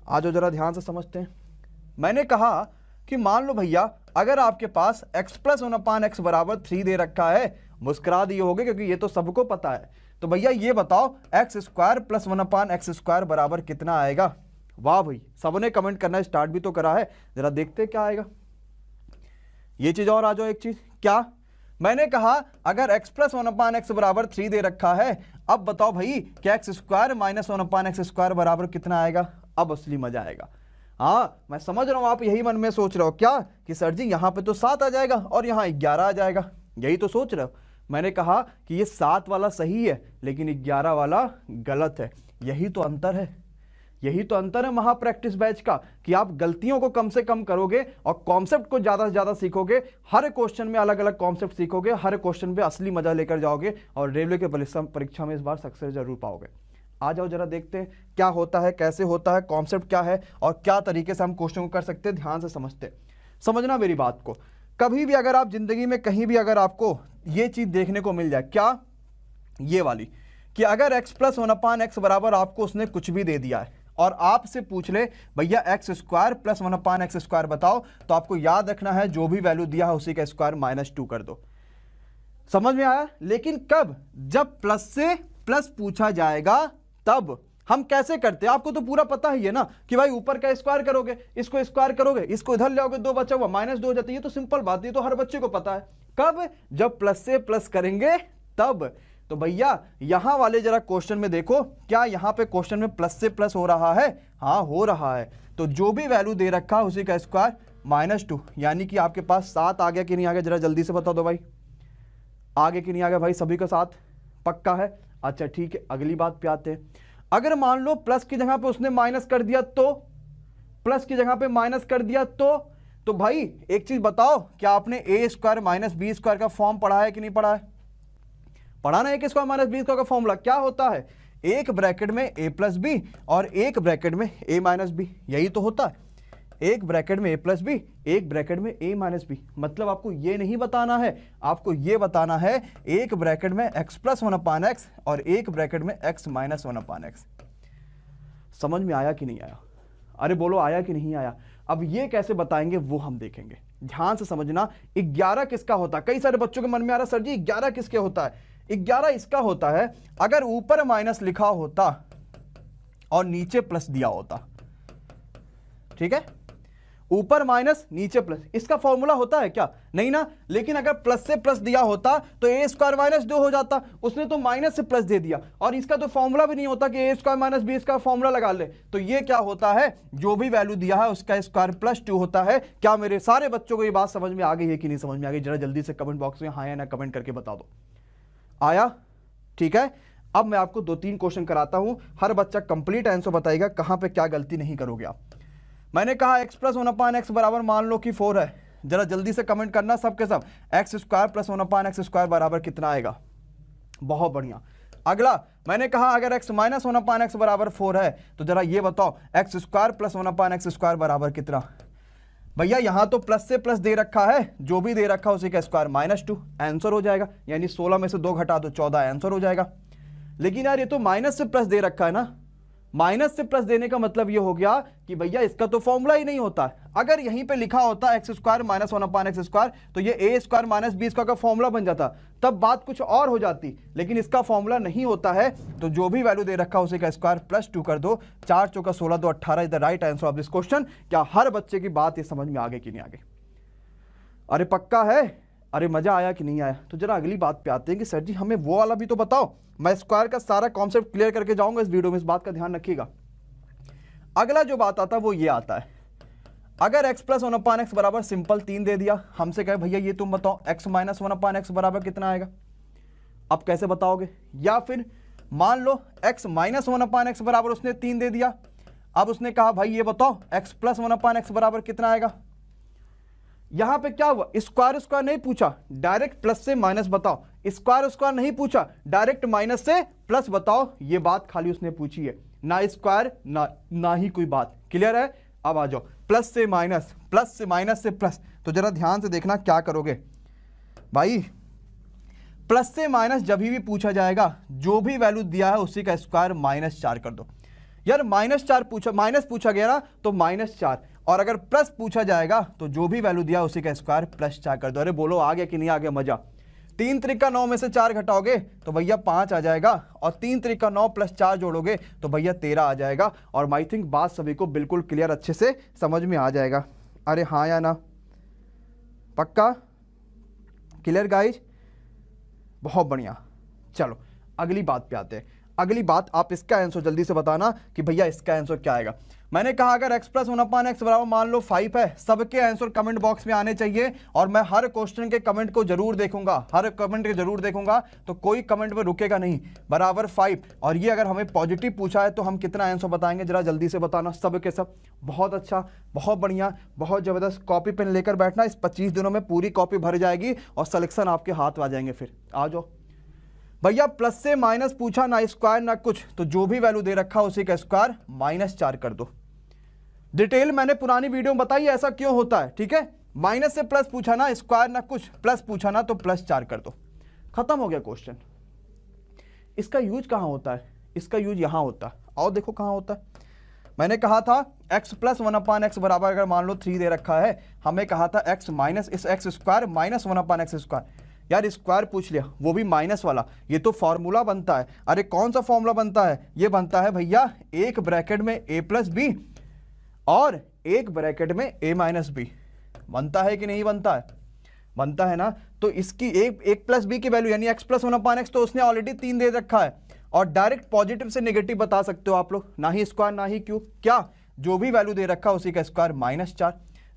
आ जाओ जरा ध्यान से समझते हैं। मैंने कहा कि मान लो भैया अगर आपके पास x प्लस 1/x बराबर 3 दे रखा है, मुस्कुरा दिए होगे क्योंकि ये तो सबको पता है। तो भैया ये बताओ x square plus 1/x square बराबर कितना आएगा। वाह भाई, सबने कमेंट करना स्टार्ट भी तो करा है, जरा देखते क्या आएगा। ये चीज और आ जाओ, एक चीज क्या मैंने कहा अगर x प्लस 1/x बराबर 3 दे रखा है, अब बताओ भाई कि x square minus 1/x square बराबर कितना आएगा। अब असली मजा आएगा। हाँ मैं समझ रहा हूं आप यही मन में सोच रहे हो क्या कि सर जी यहां पे तो 7 आ जाएगा और यहां 11 आ जाएगा, यही तो सोच रहे हो। मैंने कहा कि ये 7 वाला सही है लेकिन 11 वाला गलत है। यही तो अंतर है, यही तो अंतर है महा प्रैक्टिस बैच का, कि आप गलतियों को कम से कम करोगे और कॉन्सेप्ट को ज्यादा से ज्यादा सीखोगे। हर क्वेश्चन में अलग अलग कॉन्सेप्ट सीखोगे, हर क्वेश्चन पे असली मजा लेकर जाओगे और रेलवे के परीक्षा में इस बार सक्सेस जरूर पाओगे। आ जाओ जरा देखते हैं क्या होता है, कैसे होता है, कॉन्सेप्ट क्या है और क्या तरीके से हम क्वेश्चन को कर सकते हैं। ध्यान से समझना मेरी बात को। कभी भी अगर आप जिंदगी में कहीं भी अगर आपको ये चीज देखने को मिल जाए, क्या ये वाली, कि अगर x प्लस 1/x बराबर आपको उसने कुछ भी दे दिया है और आपसे पूछ ले भैया x square plus 1/x square बताओ, तो आपको याद रखना है जो भी वैल्यू दिया है उसी का स्क्वायर -2 कर दो। समझ में आया। लेकिन कब, जब प्लस से प्लस पूछा जाएगा तब। हम कैसे करते हैं आपको तो पूरा पता ही है ना, कि भाई ऊपर का स्क्वायर करोगे, इसको स्क्वायर करोगे, इसको इधर ले आओगे, 2 बचा हुआ -2 हो जाता है। ये तो सिंपल बात है, ये तो हर बच्चे को पता है। कब, जब प्लस से प्लस करेंगे तब। तो भैया यहां वाले जरा क्वेश्चन में देखो, क्या यहां पे क्वेश्चन में प्लस से प्लस हो रहा है। हाँ हो रहा है। तो जो भी वैल्यू दे रखा है उसी का स्क्वायर -2, यानी कि आपके पास 7 आ गया कि नहीं आ गया, जरा जल्दी से बता दो भाई। आगे कि नहीं आ गया भाई, सभी का 7 पक्का है। अच्छा ठीक है, अगली बात पे आते हैं। अगर मान लो प्लस की जगह पे उसने माइनस कर दिया तो, प्लस की जगह पे माइनस कर दिया तो भाई एक चीज बताओ, क्या आपने a square minus b square का फॉर्म पढ़ा है कि नहीं पढ़ा है। पढ़ा ना, a square minus b square का फॉर्मूला क्या होता है, एक ब्रैकेट में a प्लस बी और एक ब्रैकेट में a माइनस बी, यही तो होता है। एक ब्रैकेट में a प्लस बी, एक ब्रैकेट में a माइनस बी। मतलब आपको ये नहीं बताना है, आपको ये बताना है एक ब्रैकेट में x प्लस 1/x और एक ब्रैकेट में x माइनस 1/x। समझ में आया कि नहीं आया। अरे बोलो आया कि नहीं आया। अब ये कैसे बताएंगे वो हम देखेंगे। ध्यान से समझना। 11 किसका होता है, कई सारे बच्चों के मन में आ रहा सर जी 11 किसके होता है। 11 इसका होता है अगर ऊपर माइनस लिखा होता और नीचे प्लस दिया होता। ठीक है, ऊपर माइनस नीचे प्लस, इसका फॉर्मूला होता है क्या, नहीं ना। लेकिन अगर प्लस से प्लस दिया होता तो a स्क्वायर -2 हो जाता। उसने तो माइनस से प्लस दे दिया और इसका तो फॉर्मूला भी नहीं होता कि a स्क्वायर माइनस बी इसका फॉर्मूला लगा ले। तो ये क्या होता है, जो भी वैल्यू दिया है उसका स्क्वायर +2 होता है। क्या मेरे सारे बच्चों को ये बात समझ में आ गई है कि नहीं समझ में आ गई, जरा जल्दी से कमेंट बॉक्स में हाँ या ना कमेंट करके बता दो। आया, ठीक है। अब मैं आपको 2-3 क्वेश्चन कराता हूं, हर बच्चा कंप्लीट आंसर बताएगा कहां पे क्या गलती नहीं करोगे आप। मैंने कहा x प्लस 1/x बराबर मान लो कि 4 है, जरा जल्दी से कमेंट करना सबके सब, x square plus 1/x square बराबर कितना आएगा। बहुत बढ़िया। अगला मैंने कहा अगर x माइनस 1/x बराबर 4 है तो जरा ये बताओ x square plus 1/x square बराबर कितना। भैया यहां तो प्लस से प्लस दे रखा है, जो भी दे रखा है उसी का स्क्वायर -2 आंसर हो जाएगा, यानी 16 में से 2 घटा दो 14 आंसर हो जाएगा। लेकिन यार ये तो माइनस से प्लस दे रखा है ना, माइनस से प्लस देने का मतलब ये हो गया कि भैया इसका तो फॉर्मूला ही नहीं होता। अगर यहीं पे लिखा होता x square minus 1/x square तो ये a square minus b square का फॉर्मूला बन जाता, तब बात कुछ और हो जाती। लेकिन इसका फॉर्मूला नहीं होता है, तो जो भी वैल्यू दे रखा है उसी का स्क्वायर +2 कर दो। 4 चौका 16 2 18 is the right answer of this question. क्या हर बच्चे की बात ये समझ में आ गई कि नहीं आ गई। अरे पक्का है, अरे मजा आया कि नहीं आया। तो जरा अगली बात पे आते हैं कि सर जी हमें वो वाला भी तो बताओ। मैं स्क्वायर का सारा कॉन्सेप्ट क्लियर करके जाऊंगा इस वीडियो में, इस बात का ध्यान रखिएगा। अगला जो बात आता है वो ये आता है, अगर x प्लस 1/x बराबर सिंपल 3 दे दिया, हमसे कहे भैया ये तुम बताओ x माइनस 1/x बराबर कितना आएगा। अब कैसे बताओगे, या फिर मान लो x माइनस 1/x बराबर उसने 3 दे दिया, अब उसने कहा भाई ये बताओ x प्लस 1/x बराबर कितना आएगा। यहां पे क्या हुआ, स्क्वायर स्क्वायर नहीं पूछा, डायरेक्ट प्लस से माइनस बताओ। स्क्वायर स्क्वायर नहीं पूछा, डायरेक्ट माइनस से प्लस बताओ। ये बात खाली उसने पूछी है, ना स्क्वायर ना ही कोई बात। क्लियर है। अब आ जाओ प्लस से माइनस, प्लस से माइनस से प्लस। तो जरा ध्यान से देखना क्या करोगे भाई। प्लस से माइनस जब भी पूछा जाएगा, जो भी वैल्यू दिया है उसी का स्क्वायर -4 कर दो। यार -4 पूछा, माइनस पूछा गया ना तो -4, और अगर प्लस पूछा जाएगा तो जो भी वैल्यू दिया उसी का स्क्वायर +4 कर दो। अरे बोलो आ गया कि नहीं आ गया मजा। 3 त्रिका 9 में से 4 घटाओगे तो भैया 5 आ जाएगा, और 3 त्रिका 9 + 4 जोड़ोगे तो भैया 13 आ जाएगा। और आई थिंक बात सभी को बिल्कुल क्लियर अच्छे से समझ में आ जाएगा। अरे हाँ या ना, पक्का क्लियर गाइज, बहुत बढ़िया। चलो अगली बात पे आते हैं। अगली बात, आप इसका आंसर जल्दी से बताना कि भैया इसका आंसर क्या आएगा। मैंने कहा अगर x + 1/x बराबर मान लो 5 है, सबके आंसर कमेंट बॉक्स में आने चाहिए, और मैं हर क्वेश्चन के कमेंट को जरूर देखूंगा, हर कमेंट को जरूर देखूंगा, तो कोई कमेंट में रुकेगा नहीं। बराबर 5, और ये अगर हमें पॉजिटिव पूछा है तो हम कितना आंसर बताएंगे, जरा जल्दी से बताना सब के सब। बहुत अच्छा, बहुत बढ़िया, बहुत जबरदस्त। कॉपी पेन लेकर बैठना, इस 25 दिनों में पूरी कॉपी भर जाएगी और सिलेक्शन आपके हाथ आ जाएंगे। फिर आ जाओ भैया, प्लस से माइनस पूछा, ना स्क्वायर ना कुछ, तो जो भी वैल्यू दे रखा उसी का स्क्वायर -4 कर दो। डिटेल मैंने पुरानी वीडियो में बताई ऐसा क्यों होता है, ठीक है। माइनस से प्लस पूछा ना, स्क्वायर ना कुछ, प्लस पूछा ना तो +4 कर दो, खत्म हो गया क्वेश्चन। इसका यूज कहां होता है, इसका यूज यहां होता है। आओ देखो कहां होता है। मैंने कहा था x + 1/x बराबर अगर मान लो 3 दे रखा है, हमें कहा था x माइनस इस x स्क्वायर -1/x स्क्वायर। यार स्क्वायर पूछ लिया, वो भी माइनस वाला, ये तो फॉर्मूला बनता है। अरे कौन सा फॉर्मूला बनता है, ये बनता है भैया एक ब्रैकेट में a + b और एक ब्रैकेट में a - b। बनता है कि नहीं बनता है, बनता है ना। तो इसकी एक + b की वैल्यू यानी x + 1/x, तो उसने ऑलरेडी 3 दे रखा है, और डायरेक्ट पॉजिटिव से नेगेटिव बता सकते हो आप लोग, ना ही स्क्वायर ना ही क्यूब, क्या जो भी वैल्यू दे रखा उसी का स्क्वायर -4।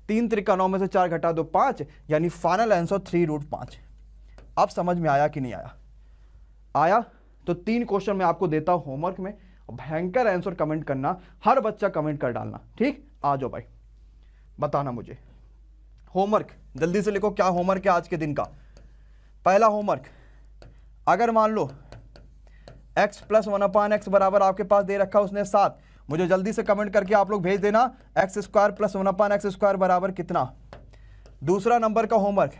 3 त्रिका 9 में से 4 घटा दो 5, यानी फाइनल आंसर 3√5। अब समझ में आया कि नहीं आया, आया तो 3 क्वेश्चन मैं आपको देता हूं होमवर्क में, भयंकर आंसर कमेंट करना, हर बच्चा कमेंट कर डालना, ठीक। आ जाओ भाई, बताना मुझे होमवर्क, जल्दी से लिखो क्या होमवर्क है आज के दिन का। पहला होमवर्क, अगर मान लो x + 1/x बराबर आपके पास दे रखा उसने 7, मुझे जल्दी से कमेंट करके आप लोग भेज देना x² + 1/x स्क्वायर बराबर कितना। दूसरा नंबर का होमवर्क,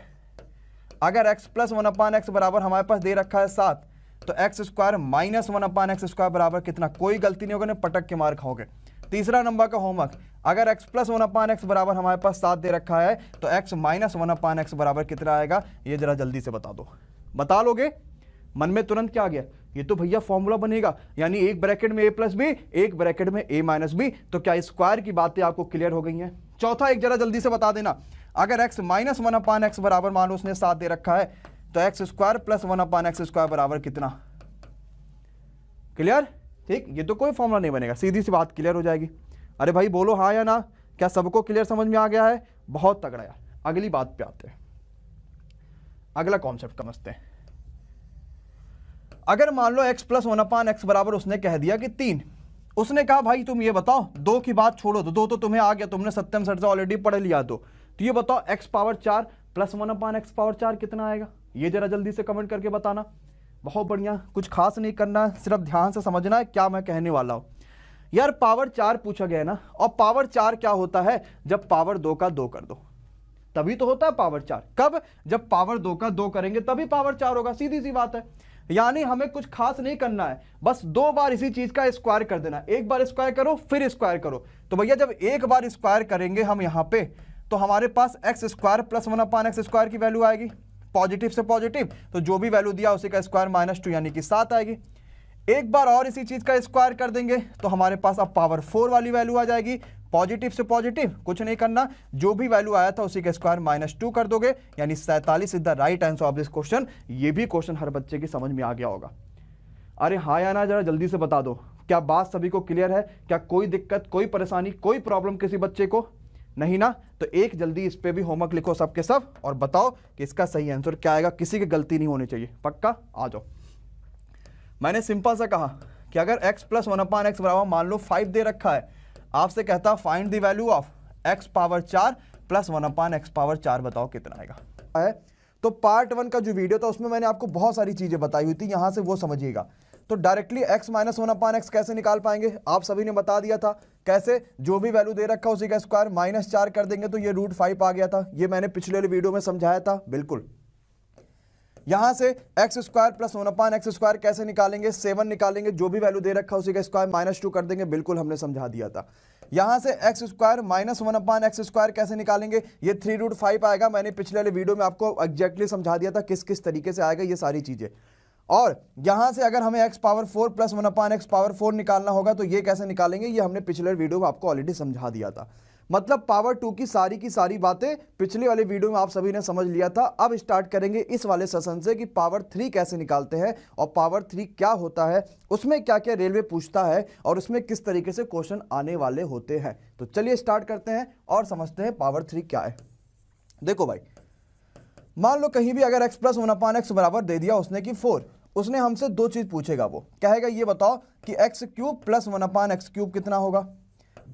अगर x + 1/x बराबर हमारे पास दे रखा है 7, तो x² - 1/x स्क्वायर बराबर कितना। कोई गलती नहीं होगा ना, पटक के मार खाओगे। तीसरा नंबर का होमवर्क, अगर x + 1/x बराबर हमारे पास 7 दे रखा है, तो x - 1/x बराबर कितना आएगा, ये जरा जल्दी से बता दो। बता लोगे, मन में तुरंत क्या आ गया, ये तो भैया फॉर्मूला बनेगा, यानी एक ब्रैकेट में a + b, एक ब्रैकेट में a - b। तो क्या स्क्वायर की बातें आपको क्लियर हो गई हैं। चौथा एक जरा जल्दी से बता देना, अगर x - 1/x बराबर मान लो उसने 7 दे रखा है, तो x² + 1/x स्क्वायर बराबर कितना। क्लियर, ठीक। ये तो कोई फॉर्मूला नहीं बनेगा, सीधी सी बात क्लियर हो जाएगी। अरे भाई बोलो हाँ या ना, क्या सबको क्लियर समझ में आ गया है, बहुत तगड़ा यार। अगली बात पे आते हैं, अगला कॉन्सेप्ट समझते हैं। अगर मान लो x + 1/x बराबर उसने कह दिया कि 3, उसने कहा भाई तुम ये बताओ, 2 की बात छोड़ो, तो 2 तो तुम्हें आ गया, तुमने सत्यम सर से ऑलरेडी पढ़ लिया। तो ये बताओ x⁴ + 1/x⁴ कितना आएगा, ये जरा जल्दी से कमेंट करके बताना। बहुत बढ़िया, कुछ खास नहीं करना, सिर्फ ध्यान से समझना है क्या मैं कहने वाला हूं। यार पावर 4 पूछा गया ना, और पावर 4 क्या होता है, जब पावर 2 का 2 कर दो तभी तो होता है पावर 4। कब, जब पावर 2 का 2 करेंगे तभी पावर 4 होगा, सीधी सी बात है। यानी हमें कुछ खास नहीं करना है, बस 2 बार इसी चीज का स्क्वायर कर देना। एक बार स्क्वायर करो फिर स्क्वायर करो, तो भैया जब एक बार स्क्वायर करेंगे हम यहां पे, तो हमारे पास x² + 1/x स्क्वायर की वैल्यू आएगी, पॉजिटिव से पॉजिटिव, तो जो भी वैल्यू दिया उसी का स्क्वायर -2 यानी कि 7 आएगी। एक बार और इसी चीज का स्क्वायर कर देंगे तो हमारे पास अब पावर 4 वाली वैल्यू आ जाएगी, पॉजिटिव से पॉजिटिव, कुछ नहीं करना, जो भी वैल्यू आया था उसी का स्क्वायर -2 कर दोगे, यानी 47 is the right answer of this question. ये भी क्वेश्चन हर बच्चे की समझ में आ गया होगा। अरे हाँ या ना, जरा जल्दी से बता दो, क्या बात सभी को क्लियर है, क्या कोई दिक्कत, कोई परेशानी, कोई प्रॉब्लम किसी बच्चे को नहीं ना। तो एक जल्दी इस पे भी होमवर्क लिखो सबके सब, और बताओ कि इसका सही आंसर क्या आएगा, किसी की गलती नहीं होनी चाहिए, पक्का। आ जाओ, मैंने सिंपल सा कहा कि अगर x + 1/x बराबर मान लो 5 दे रखा है, आपसे कहता find the value of x⁴ + 1/x⁴, बताओ कितना आएगा है। तो पार्ट 1 का जो वीडियो था उसमें मैंने आपको बहुत सारी चीजें बताई हुई थी, यहां से वो समझिएगा। तो डायरेक्टली x - 1/x कैसे निकाल पाएंगे, आप सभी ने बता दिया था कैसे, जो भी वैल्यू दे रखा उसी का स्क्वायर -4 कर देंगे तो ये √5 आ गया था, ये मैंने पिछले वाले वीडियो में समझाया था। बिल्कुल यहां से x square plus 1/x square कैसे निकालेंगे, 7 निकालेंगे, जो भी वैल्यू दे रखा है उसी का स्क्वायर -2 कर देंगे, बिल्कुल हमने समझा दिया था। यहां से एक्स स्क्वायर -1/x स्क्वायर कैसे निकालेंगे, ये 3√5 आएगा, मैंने पिछले वाले वीडियो में आपको एग्जैक्टली समझा दिया था किस किस तरीके से आएगा ये सारी चीजें। और यहां से अगर हमें x power 4 plus 1/x power 4 निकालना होगा तो ये कैसे निकालेंगे, ये हमने पिछले वीडियो में आपको ऑलरेडी समझा दिया था। मतलब पावर 2 की सारी बातें पिछले वाले वीडियो में आप सभी ने समझ लिया था। अब स्टार्ट करेंगे इस वाले सेशन से कि पावर 3 कैसे निकालते हैं और पावर 3 क्या होता है, उसमें क्या क्या रेलवे पूछता है और उसमें किस तरीके से क्वेश्चन आने वाले होते हैं। तो चलिए स्टार्ट करते हैं और समझते हैं पावर 3 क्या है। देखो भाई, मान लो कहीं भी अगर x प्लस 1/x बराबर दे दिया उसने कि 4, उसने हमसे दो चीज पूछेगा, वो कहेगा ये बताओ कि x cube plus 1/x cube कितना होगा।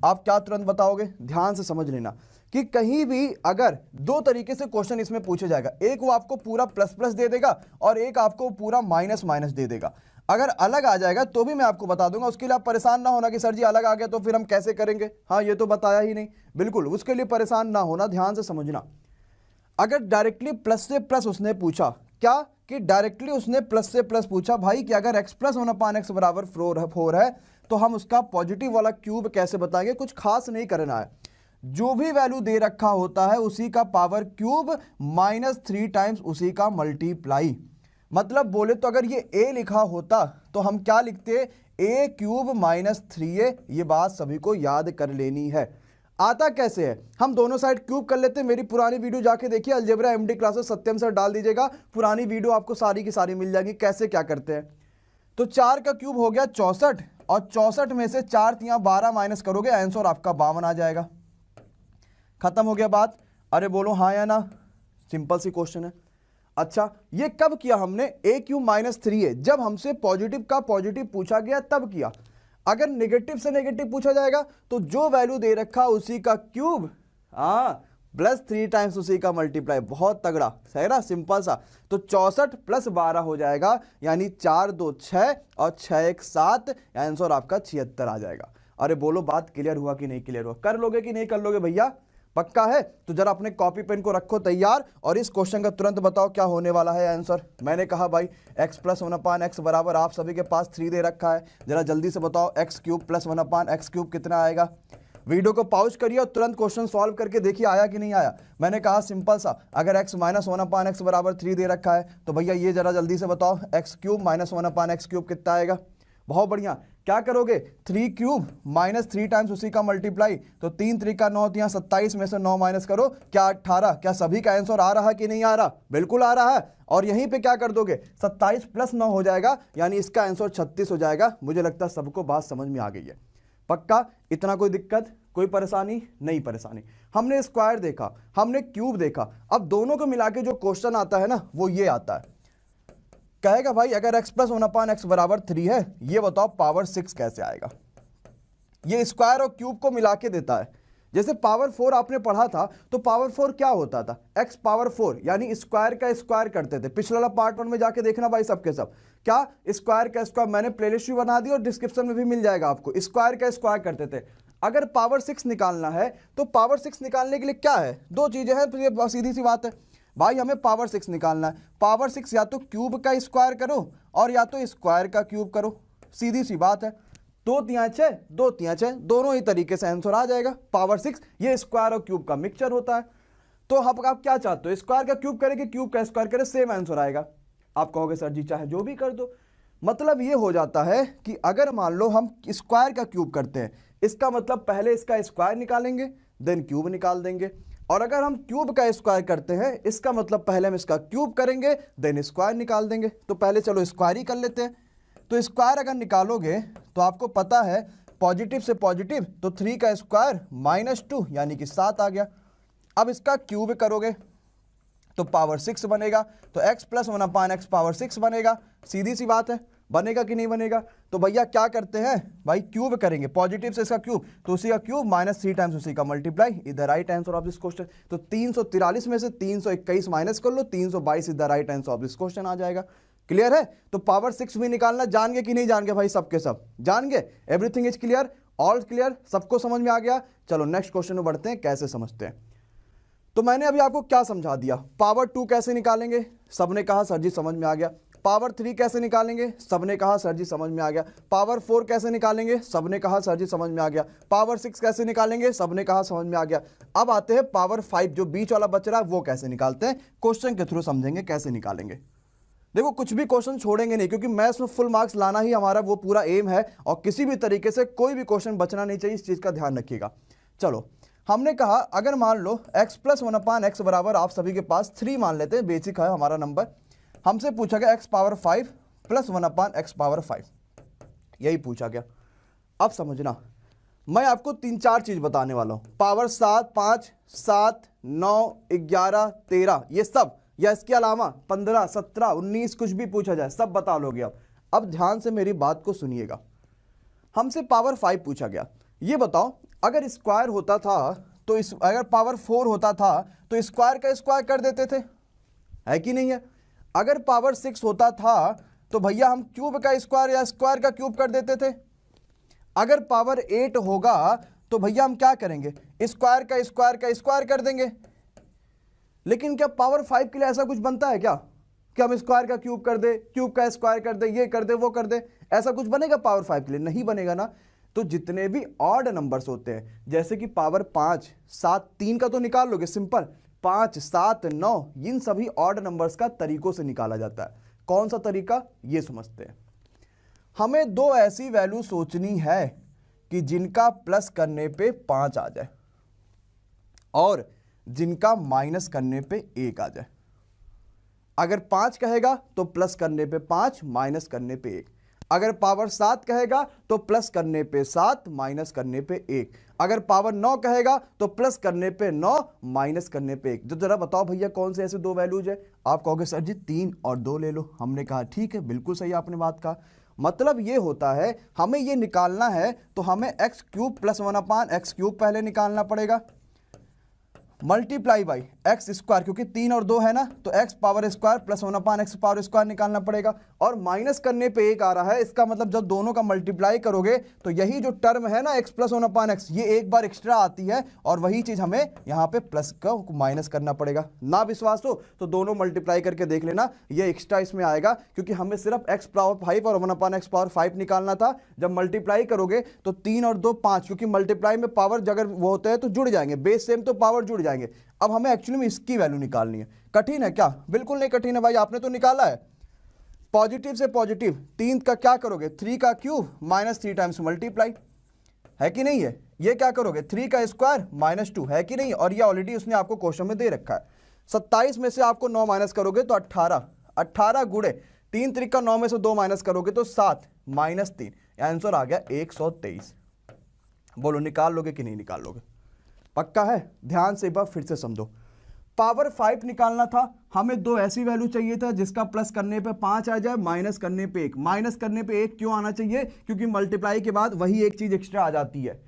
आप क्या तुरंत बताओगे, ध्यान से समझ लेना कि कहीं भी अगर दो तरीके से क्वेश्चन इसमें पूछे जाएगा, एक वो आपको पूरा प्लस प्लस दे देगा और एक आपको पूरा माइनस माइनस दे देगा। अगर अलग आ जाएगा तो भी मैं आपको बता दूंगा, उसके लिए आप परेशान ना होना कि सर जी अलग आ गया तो फिर हम कैसे करेंगे, हाँ ये तो बताया ही नहीं, बिल्कुल उसके लिए परेशान ना होना, ध्यान से समझना। अगर डायरेक्टली प्लस से प्लस उसने पूछा, क्या कि डायरेक्टली उसने प्लस से प्लस पूछा भाई कि अगर x प्लस 1/x बराबर 4 है तो हम उसका पॉजिटिव वाला क्यूब कैसे बताएंगे, कुछ खास नहीं करना है, जो भी वैल्यू दे रखा होता है उसी का पावर क्यूब -3 टाइम्स उसी का मल्टीप्लाई। मतलब बोले तो अगर ये a लिखा होता तो हम क्या लिखते, a क्यूब -3a, ये बात सभी को याद कर लेनी है। आता कैसे है, हम दोनों साइड क्यूब कर लेते हैं। मेरी पुरानी वीडियो जाके देखिए, अलजेब्रा एमडी क्लासेस सत्यम सर डाल दीजिएगा, पुरानी वीडियो आपको सारी की सारी मिल जाएगी कैसे क्या करते हैं। तो 4 का क्यूब हो गया 64 और 64 में से 4 तियां 12 माइनस करोगे, आंसर आपका 52 आ जाएगा। खत्म हो गया बात। अरे बोलो हाँ या ना, सिंपल सी क्वेश्चन है। अच्छा ये कब किया हमने, a क्यूब -3a, जब हमसे पॉजिटिव का पॉजिटिव पूछा गया तब किया। अगर नेगेटिव से नेगेटिव पूछा जाएगा तो जो वैल्यू दे रखा उसी का क्यूब, +3 टाइम्स उसी का मल्टीप्लाई, बहुत तगड़ा, सही ना, सिंपल सा। तो 64 + 12 हो जाएगा, यानी 4 2 6 और 6 1 7, आंसर आपका 76 आ जाएगा। अरे बोलो बात क्लियर हुआ कि नहीं क्लियर हुआ, कर लोगे कि नहीं कर लोगे भैया, पक्का है? तो जरा अपने कॉपी पेन को रखो तैयार और इस क्वेश्चन का तुरंत बताओ क्या होने वाला है आंसर। मैंने कहा भाई x प्लस 1/x बराबर आप सभी के पास 3 दे रखा है, जरा जल्दी से बताओ x cube plus 1/x cube कितना आएगा। वीडियो को पॉज करिए और तुरंत क्वेश्चन सॉल्व करके देखिए आया कि नहीं आया। मैंने कहा सिंपल सा, अगर x माइनस 1/x बराबर 3 दे रखा है तो भैया ये जरा जल्दी से बताओ x cube minus 1/x cube कितना आएगा। बहुत बढ़िया, क्या करोगे, 3 क्यूब -3 टाइम्स उसी का मल्टीप्लाई, तो 3 3 का 9, 27 में से 9 माइनस करो, क्या 18। क्या सभी का आंसर आ रहा है कि नहीं आ रहा, बिल्कुल आ रहा है। और यहीं पे क्या कर दोगे, 27 + 9 हो जाएगा, यानी इसका आंसर 36 हो जाएगा। मुझे लगता है सबको बात समझ में आ गई है, पक्का, इतना कोई दिक्कत कोई परेशानी नहीं। परेशानी हमने स्क्वायर देखा, हमने क्यूब देखा, अब दोनों को मिला के जो क्वेश्चन आता है ना वो ये आता है, कहेगा भाई अगर x प्लस 1/x बराबर 3 है, ये बताओ पावर 6 कैसे आएगा। ये स्क्वायर और क्यूब को मिला के देता है। जैसे पावर 4 आपने पढ़ा था तो पावर 4 क्या होता था, x पावर 4, यानी स्क्वायर का स्क्वायर करते थे। पिछले वाला पार्ट 1 में जाके देखना भाई सबके सब, क्या स्क्वायर का स्क्वायर, मैंने प्लेलिस्ट भी बना दी और डिस्क्रिप्शन में भी मिल जाएगा आपको। स्क्वायर का स्क्वायर करते थे। अगर पावर 6 निकालना है तो पावर 6 निकालने के लिए क्या है, दो चीजें हैं, तो ये सीधी सी बात है भाई, हमें पावर 6 निकालना है। पावर 6 या तो क्यूब का स्क्वायर करो और या तो स्क्वायर का क्यूब करो, सीधी सी बात है। 2 तियां 6, 2 तियां 6, दोनों ही तरीके से आंसर आ जाएगा। पावर 6 ये स्क्वायर और क्यूब का मिक्सचर होता है। तो आप क्या चाहते हो, स्क्वायर का क्यूब करेंगे, क्यूब का स्क्वायर करें, सेम आंसर आएगा। आप कहोगे सर जी चाहे जो भी कर दो। मतलब ये हो जाता है कि अगर मान लो हम स्क्वायर का क्यूब करते हैं, इसका मतलब पहले इसका स्क्वायर निकालेंगे देन क्यूब निकाल देंगे, और अगर हम क्यूब का स्क्वायर करते हैं इसका मतलब पहले हम इसका क्यूब करेंगे देन स्क्वायर निकाल देंगे। तो पहले चलो स्क्वायर ही कर लेते हैं। तो स्क्वायर अगर निकालोगे तो आपको पता है पॉजिटिव से पॉजिटिव, तो 3 का स्क्वायर -2 यानी कि 7 आ गया। अब इसका क्यूब करोगे तो पावर 6 बनेगा, तो x प्लस 1/x पावर 6 बनेगा। सीधी सी बात है, बनेगा कि नहीं बनेगा। तो भैया क्या करते हैं भाई, क्यूब करेंगे, पॉजिटिव से इसका क्यूब, तो उसी का क्यूब -3 टाइम्स उसी का multiply, is the right answer of this question. तो 343 में से 321 माइनस कर लो, 322 is the right answer of this question आ जाएगा। क्लियर है? तो पावर 6 भी निकालना जान गए कि नहीं जान गए भाई, सबके सब जान गए, everything is clear, all clear, सबको समझ में आ गया। चलो नेक्स्ट क्वेश्चन में बढ़ते हैं, कैसे समझते हैं। तो मैंने अभी आपको क्या समझा दिया, पावर 2 कैसे निकालेंगे, सबने कहा सर जी समझ में आ गया। पावर 3 कैसे निकालेंगे, सबने कहा सर जी समझ में आ गया। पावर 4 कैसे निकालेंगे, सबने कहा सर जी समझ में आ गया। पावर 6 कैसे निकालेंगे, सबने कहा समझ में आ गया। अब आते हैं पावर 5, जो बीच वाला बच रहा है वो कैसे निकालते हैं, क्वेश्चन के थ्रू समझेंगे कैसे निकालेंगे। देखो कुछ भी क्वेश्चन छोड़ेंगे नहीं, क्योंकि मैथ्स में फुल मार्क्स लाना ही हमारा वो पूरा एम है, और किसी भी तरीके से कोई भी क्वेश्चन बचना नहीं चाहिए, इस चीज का ध्यान रखिएगा। चलो हमने कहा अगर मान लो x + 1/x बराबर, आप सभी के पास 3 मान लेते हैं, बेसिक है हमारा नंबर। हमसे पूछा गया x पावर 5 + 1/x पावर 5, यही पूछा गया। अब समझना, मैं आपको 3-4 चीज बताने वाला हूं, पावर 7, 5, 7, 9, 11, 13, ये सब, या इसके अलावा 15, 17, 19 कुछ भी पूछा जाए सब बता लोगे। अब ध्यान से मेरी बात को सुनिएगा। हमसे पावर 5 पूछा गया, ये बताओ अगर स्क्वायर होता था तो अगर पावर 4 होता था तो स्क्वायर का स्क्वायर कर देते थे, है कि नहीं है। अगर पावर 6 होता था तो भैया हम क्यूब का स्क्वायर या स्क्वायर का क्यूब कर देते थे। अगर पावर 8 होगा तो भैया हम क्या करेंगे, स्क्वायर का स्क्वायर का स्क्वायर कर देंगे। लेकिन क्या पावर 5 के लिए ऐसा कुछ बनता है क्या कि हम स्क्वायर का क्यूब कर दे, क्यूब का स्क्वायर कर दे, ये कर दे, वो कर दे, ऐसा कुछ बनेगा पावर 5 के लिए? नहीं बनेगा ना। तो जितने भी ऑड नंबर्स होते हैं, जैसे कि पावर 5, 7, 3 का तो निकाल लोगे सिंपल, 5, 7, 9, इन सभी ऑड नंबर्स का तरीकों से निकाला जाता है। कौन सा तरीका, ये समझते हैं। हमें 2 ऐसी वैल्यू सोचनी है कि जिनका प्लस करने पे 5 आ जाए और जिनका माइनस करने पे 1 आ जाए। अगर 5 कहेगा तो प्लस करने पे 5, माइनस करने पे 1। अगर पावर 7 कहेगा तो प्लस करने पे 7, माइनस करने पे 1। अगर पावर 9 कहेगा तो प्लस करने पे 9, माइनस करने पे 1। तो जरा बताओ भैया कौन से ऐसे 2 वैल्यूज है। आप कहोगे सर जी 3 और 2 ले लो। हमने कहा ठीक है, बिल्कुल सही आपने बात कहा। मतलब ये होता है हमें ये निकालना है तो हमें x³ + 1/x³ पहले निकालना पड़ेगा, मल्टीप्लाई बाई एक्स स्क्वायर, क्योंकि 3 और 2 है ना, तो x power square + 1/x power square निकालना पड़ेगा। और माइनस करने पे 1 आ रहा है, इसका मतलब जब दोनों का मल्टीप्लाई करोगे तो यही जो टर्म है ना x + 1/x, ये एक बार एक्स्ट्रा आती है, और वही चीज हमें यहाँ पे प्लस का माइनस करना पड़ेगा। ना विश्वास हो तो दोनों मल्टीप्लाई करके देख लेना, ये एक्स्ट्रा इसमें आएगा, क्योंकि हमें सिर्फ x पावर 5 और 1/x पावर 5 निकालना था। जब मल्टीप्लाई करोगे तो 3 और 2 5, क्योंकि मल्टीप्लाई में पावर अगर वो होते हैं तो जुड़ जाएंगे, बेस सेम तो पावर जुड़ जाएंगे। अब हमें एक्चुअली में इसकी वैल्यू निकालनी है। कठिन है क्या? बिल्कुल नहीं कठिन है भाई, आपने तो निकाला है। पॉजिटिव से पॉजिटिव 3 का क्या करोगे, 3 का क्यूब -3 टाइम्स मल्टीप्लाई, है कि नहीं है। ये क्या करोगे, 3 का स्क्वायर -2, है कि नहीं। और ये ऑलरेडी उसने आपको क्वेश्चन में दे रखा है। 27 में से आपको 9 माइनस करोगे तो 18, 18 गुणे 3 3 का 9 में से 2 माइनस करोगे तो 7, -3, आंसर आ गया 123। बोलो निकाल लोगे कि नहीं निकाल लोगे? पक्का है? ध्यान से एक बार फिर से समझो। पावर 5 निकालना था, हमें 2 ऐसी वैल्यू चाहिए था जिसका प्लस करने पे 5 आ जाए, माइनस करने पे 1। माइनस करने पे 1 क्यों आना चाहिए? क्योंकि मल्टीप्लाई के बाद वही एक चीज एक्स्ट्रा आ जाती है।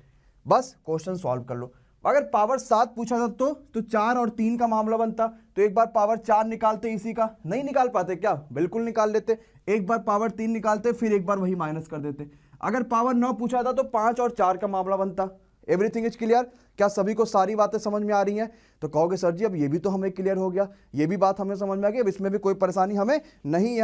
बस क्वेश्चन सॉल्व कर लो। अगर पावर 7 पूछा था तो 4 और 3 का मामला बनता, तो एक बार पावर 4 निकालते, इसी का नहीं निकाल पाते क्या? बिल्कुल निकाल लेते। एक बार पावर 3 निकालते, फिर एक बार वही माइनस कर देते। अगर पावर 9 पूछा था तो 5 और 4 का मामला बनता। Everything is clear? क्या सभी को सारी बातें समझ में आ रही हैं? तो कहोगे सर जी अब ये भी तो हमें क्लियर हो गया, ये भी बात हमें समझ में आ गई, अब इसमें भी कोई परेशानी हमें नहीं है।